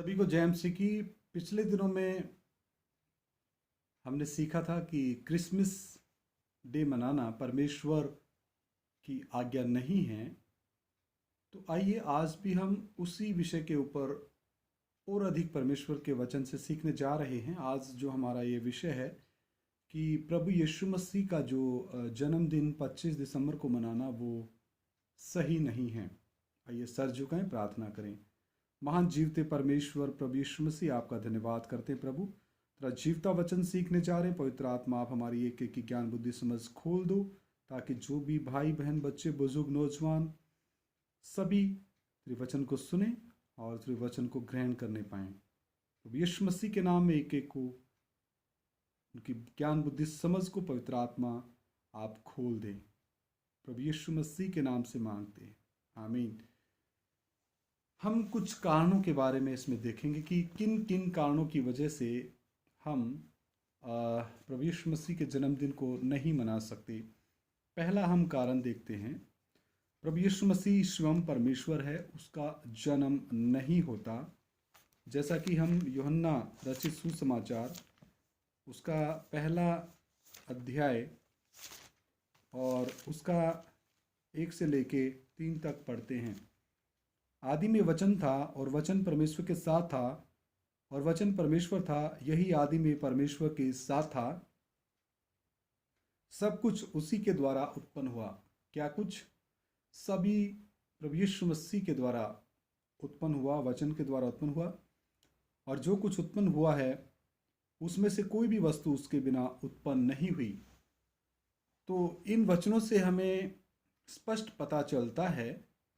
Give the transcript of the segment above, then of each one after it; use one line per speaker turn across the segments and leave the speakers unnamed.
सभी को जय मसीह की। पिछले दिनों में हमने सीखा था कि क्रिसमस डे मनाना परमेश्वर की आज्ञा नहीं है। तो आइए आज भी हम उसी विषय के ऊपर और अधिक परमेश्वर के वचन से सीखने जा रहे हैं। आज जो हमारा ये विषय है कि प्रभु यीशु मसीह का जो जन्मदिन 25 दिसंबर को मनाना वो सही नहीं है। आइए सर झुकाएं, प्रार्थना करें। महान जीवते परमेश्वर प्रभु यीशु मसीह, आपका धन्यवाद करते हैं प्रभु। तेरा जीवता वचन सीखने जा रहे हैं। पवित्र आत्मा, आप हमारी एक एक की ज्ञान बुद्धि समझ खोल दो, ताकि जो भी भाई बहन बच्चे बुजुर्ग नौजवान सभी तेरे वचन को सुने और तेरे वचन को ग्रहण करने पाएं। प्रभु यीशु मसीह के नाम में एक एक को उनकी ज्ञान बुद्धि समझ को पवित्र आत्मा आप खोल दें। प्रभु यीशु मसीह के नाम से मांगते हैं, आमीन। हम कुछ कारणों के बारे में इसमें देखेंगे कि किन किन कारणों की वजह से हम प्रभु यीशु मसीह के जन्मदिन को नहीं मना सकते। पहला हम कारण देखते हैं, प्रभु यीशु मसीह स्वयं परमेश्वर है, उसका जन्म नहीं होता। जैसा कि हम यूहन्ना रचित सुसमाचार उसका पहला अध्याय और उसका 1 से लेके 3 तक पढ़ते हैं। आदि में वचन था और वचन परमेश्वर के साथ था और वचन परमेश्वर था, यही आदि में परमेश्वर के साथ था। सब कुछ उसी के द्वारा उत्पन्न हुआ। क्या कुछ? सभी प्रभु यीशु मसीह के द्वारा उत्पन्न हुआ, वचन के द्वारा उत्पन्न हुआ। और जो कुछ उत्पन्न हुआ है उसमें से कोई भी वस्तु उसके बिना उत्पन्न नहीं हुई। तो इन वचनों से हमें स्पष्ट पता चलता है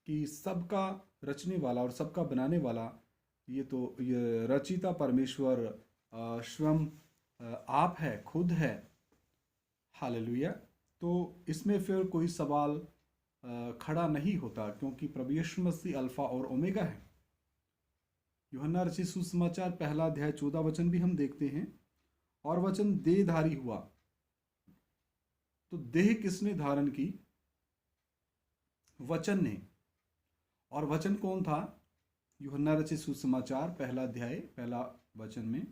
कि सबका रचने वाला और सबका बनाने वाला ये रचिता परमेश्वर स्वयं आप है, खुद है। हालेलुया। तो इसमें फिर कोई सवाल खड़ा नहीं होता, क्योंकि प्रभु यीशु मसीह अल्फा और ओमेगा है। यूहन्ना रचित सुसमाचार पहला अध्याय 14 वचन भी हम देखते हैं, और वचन देहधारी हुआ। तो देह किसने धारण की? वचन ने। और वचन कौन था? यूहन्ना रचित सुसमाचार पहला अध्याय पहला वचन में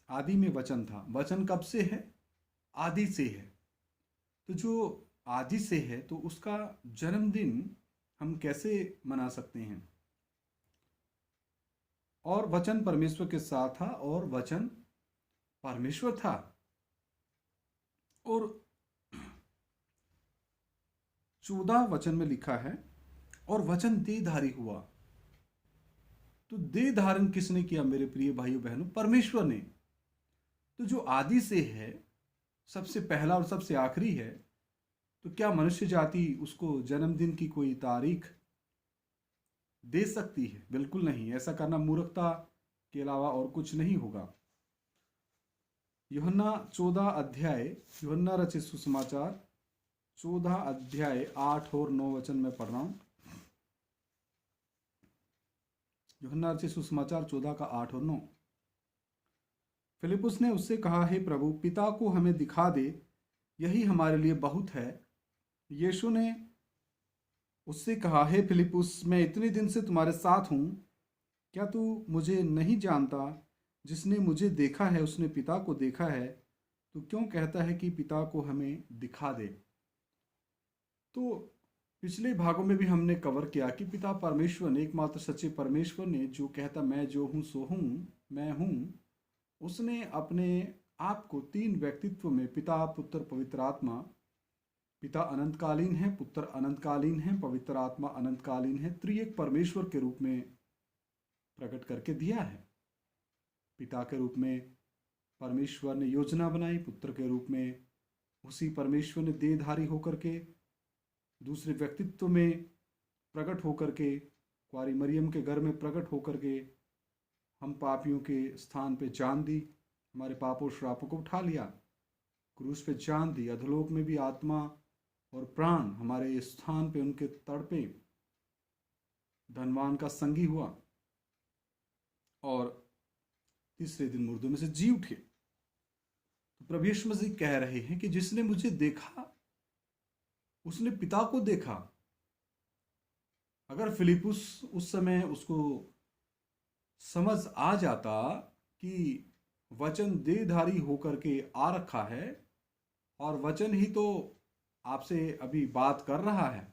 आदि में वचन था। वचन कब से है? आदि से है। तो जो आदि से है तो उसका जन्मदिन हम कैसे मना सकते हैं? और वचन परमेश्वर के साथ था और वचन परमेश्वर था। और 14 वचन में लिखा है और वचन देहधारी हुआ। तो देह धारण किसने किया मेरे प्रिय भाइयों बहनों? परमेश्वर ने। तो जो आदि से है, सबसे पहला और सबसे आखिरी है, तो क्या मनुष्य जाति उसको जन्मदिन की कोई तारीख दे सकती है? बिल्कुल नहीं। ऐसा करना मूर्खता के अलावा और कुछ नहीं होगा। यूहन्ना 14 अध्याय, यूहन्ना रचित सुसमाचार 14 अध्याय 8 और 9 वचन में पढ़ रहा हूं। यूहन्ना रचित सुसमाचार 14 का 8 और 9। फिलिपुस ने उससे कहा, हे प्रभु, पिता को हमें दिखा दे, यही हमारे लिए बहुत है। यीशु ने उससे कहा, हे फिलिपुस, मैं इतने दिन से तुम्हारे साथ हूं, क्या तू मुझे नहीं जानता? जिसने मुझे देखा है उसने पिता को देखा है। तो क्यों कहता है कि पिता को हमें दिखा दे? तो पिछले भागों में भी हमने कवर किया कि पिता परमेश्वर ने, एकमात्र सच्चे परमेश्वर ने, जो कहता मैं जो हूँ सो हूँ, मैं हूँ, उसने अपने आप को 3 व्यक्तित्व में, पिता, पुत्र, पवित्र आत्मा, पिता अनंतकालीन है, पुत्र अनंतकालीन है, पवित्र आत्मा अनंतकालीन है, त्रिएक परमेश्वर के रूप में प्रकट करके दिया है। पिता के रूप में परमेश्वर ने योजना बनाई, पुत्र के रूप में उसी परमेश्वर ने देहधारी होकर के दूसरे व्यक्तित्व में प्रकट होकर के, कुंवारी मरियम के घर में प्रकट होकर के हम पापियों के स्थान पे जान दी, हमारे पापों श्रापों को उठा लिया, क्रूस पे जान दी। अधोलोक में भी आत्मा और प्राण हमारे स्थान पे उनके तड़पे, धनवान का संगी हुआ और तीसरे दिन मुर्दों में से जी उठे। तो प्रभु यीशु मसीह कह रहे हैं कि जिसने मुझे देखा उसने पिता को देखा। अगर फिलिपुस उस समय उसको समझ आ जाता कि वचन देहधारी होकर के आ रखा है और वचन ही तो आपसे अभी बात कर रहा है।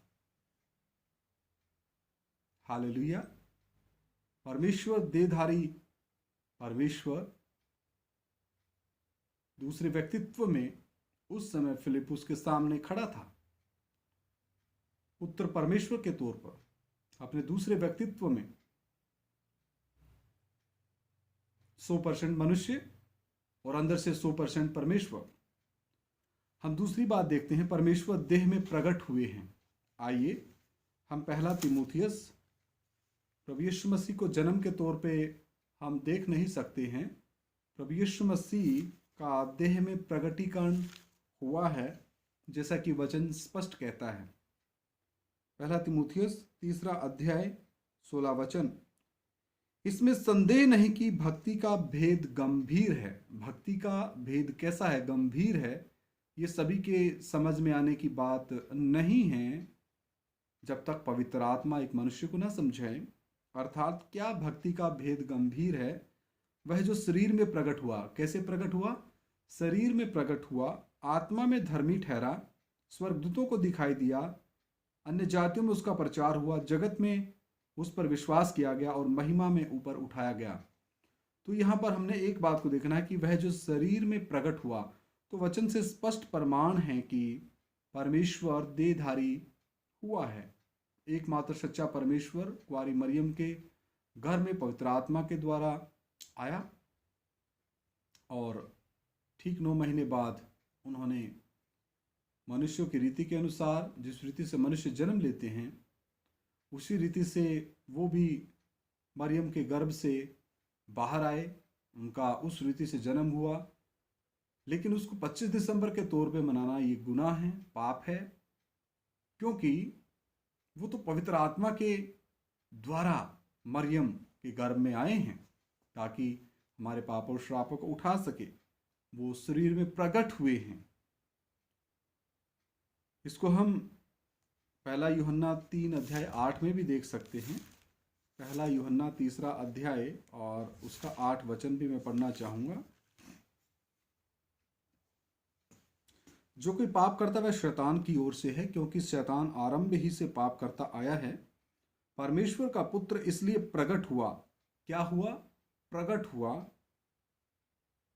हालेलुया। परमेश्वर देहधारी परमेश्वर दूसरे व्यक्तित्व में उस समय फिलिपुस के सामने खड़ा था, पुत्र परमेश्वर के तौर पर अपने दूसरे व्यक्तित्व में 100% मनुष्य और अंदर से 100% परमेश्वर। हम दूसरी बात देखते हैं, परमेश्वर देह में प्रकट हुए हैं। आइए हम पहला तीमुथियुस, प्रभु यीशु मसीह को जन्म के तौर पे हम देख नहीं सकते हैं। प्रभु यीशु मसीह का देह में प्रकटीकरण हुआ है, जैसा कि वचन स्पष्ट कहता है। पहला तीमुथियुस 3 अध्याय 16 वचन, इसमें संदेह नहीं कि भक्ति का भेद गंभीर है। भक्ति का भेद कैसा है? गंभीर है। ये सभी के समझ में आने की बात नहीं है जब तक पवित्र आत्मा एक मनुष्य को ना समझाए। अर्थात क्या भक्ति का भेद गंभीर है? वह जो शरीर में प्रकट हुआ। कैसे प्रकट हुआ? शरीर में प्रकट हुआ, आत्मा में धर्मी ठहरा, स्वर्गदूतों को दिखाई दिया, अन्य जातियों में उसका प्रचार हुआ, जगत में उस पर विश्वास किया गया और महिमा में ऊपर उठाया गया। तो यहाँ पर हमने एक बात को देखना है कि वह जो शरीर में प्रकट हुआ, तो वचन से स्पष्ट प्रमाण है कि परमेश्वर देहधारी हुआ है। एकमात्र सच्चा परमेश्वर कुंवारी मरियम के घर में पवित्र आत्मा के द्वारा आया और ठीक 9 महीने बाद उन्होंने मनुष्यों की रीति के अनुसार, जिस रीति से मनुष्य जन्म लेते हैं, उसी रीति से वो भी मरियम के गर्भ से बाहर आए। उनका उस रीति से जन्म हुआ, लेकिन उसको 25 दिसंबर के तौर पे मनाना ये गुनाह है, पाप है, क्योंकि वो तो पवित्र आत्मा के द्वारा मरियम के गर्भ में आए हैं ताकि हमारे पाप और श्रापों को उठा सके। वो शरीर में प्रकट हुए हैं। इसको हम पहला यूहन्ना 3 अध्याय 8 में भी देख सकते हैं। पहला यूहन्ना 3 अध्याय और उसका 8 वचन भी मैं पढ़ना चाहूँगा। जो कोई पाप करता वह शैतान की ओर से है, क्योंकि शैतान आरंभ ही से पाप करता आया है। परमेश्वर का पुत्र इसलिए प्रकट हुआ। क्या हुआ? प्रकट हुआ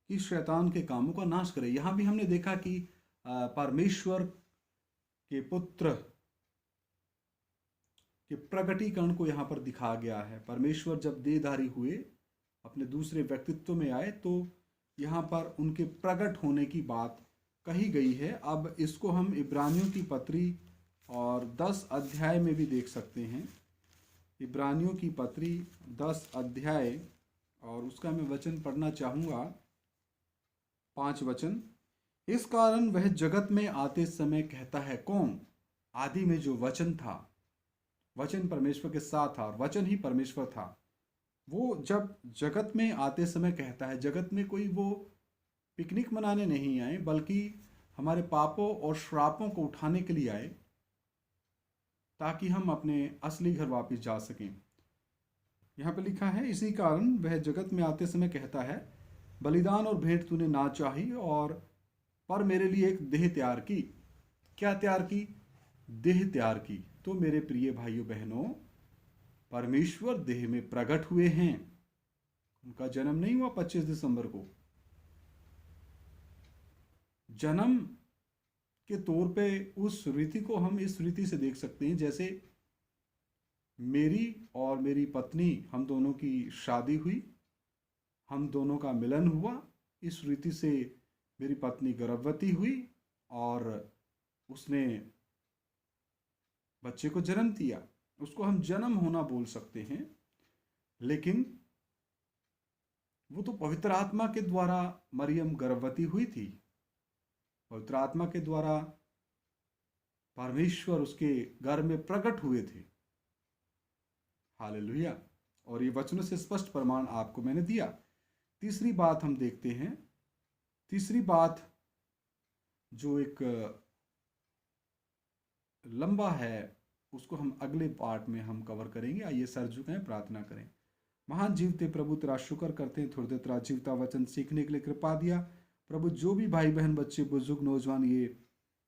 कि शैतान के कामों का नाश करे। यहाँ भी हमने देखा कि परमेश्वर के पुत्र के प्रकटीकरण को यहाँ पर दिखाया गया है। परमेश्वर जब देहधारी हुए, अपने दूसरे व्यक्तित्व में आए, तो यहाँ पर उनके प्रकट होने की बात कही गई है। अब इसको हम इब्रानियों की पत्री और 10 अध्याय में भी देख सकते हैं। इब्रानियों की पत्री 10 अध्याय और उसका मैं वचन पढ़ना चाहूँगा, 5 वचन। इस कारण वह जगत में आते समय कहता है कौन? आदि में जो वचन था, वचन परमेश्वर के साथ था और वचन ही परमेश्वर था। वो जब जगत में आते समय कहता है, जगत में कोई वो पिकनिक मनाने नहीं आए, बल्कि हमारे पापों और श्रापों को उठाने के लिए आए, ताकि हम अपने असली घर वापस जा सकें। यहाँ पे लिखा है, इसी कारण वह जगत में आते समय कहता है, बलिदान और भेंट तूने ना चाही, और पर मेरे लिए एक देह तैयार की। क्या तैयार की? देह तैयार की। तो मेरे प्रिय भाइयों बहनों, परमेश्वर देह में प्रकट हुए हैं। उनका जन्म नहीं हुआ 25 दिसंबर को। जन्म के तौर पे उस रीति को हम इस रीति से देख सकते हैं, जैसे मेरी और मेरी पत्नी, हम दोनों की शादी हुई, हम दोनों का मिलन हुआ। इस रीति से मेरी पत्नी गर्भवती हुई और उसने बच्चे को जन्म दिया। उसको हम जन्म होना बोल सकते हैं, लेकिन वो तो पवित्र आत्मा के द्वारा मरियम गर्भवती हुई थी। पवित्र आत्मा के द्वारा परमेश्वर उसके गर्भ में प्रकट हुए थे। हालेलुया। और ये वचनों से स्पष्ट प्रमाण आपको मैंने दिया। तीसरी बात हम देखते हैं। तीसरी बात जो एक लंबा है, उसको हम अगले पार्ट में हम कवर करेंगे। आइए सर झुकाएं, प्रार्थना करें। महान जीवते प्रभु तेरा शुक्र करते हैं, थोड़ी देर तेरा जीवता वचन सीखने के लिए कृपा दिया। प्रभु जो भी भाई बहन बच्चे बुजुर्ग नौजवान ये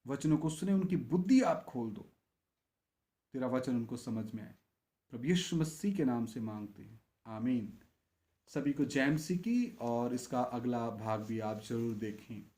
वचनों को सुने, उनकी बुद्धि आप खोल दो, तेरा वचन उनको समझ में आए। प्रभु यीशु मसीह के नाम से मांगते हैं, आमीन। सभी को जय मसीह की, और इसका अगला भाग भी आप जरूर देखें।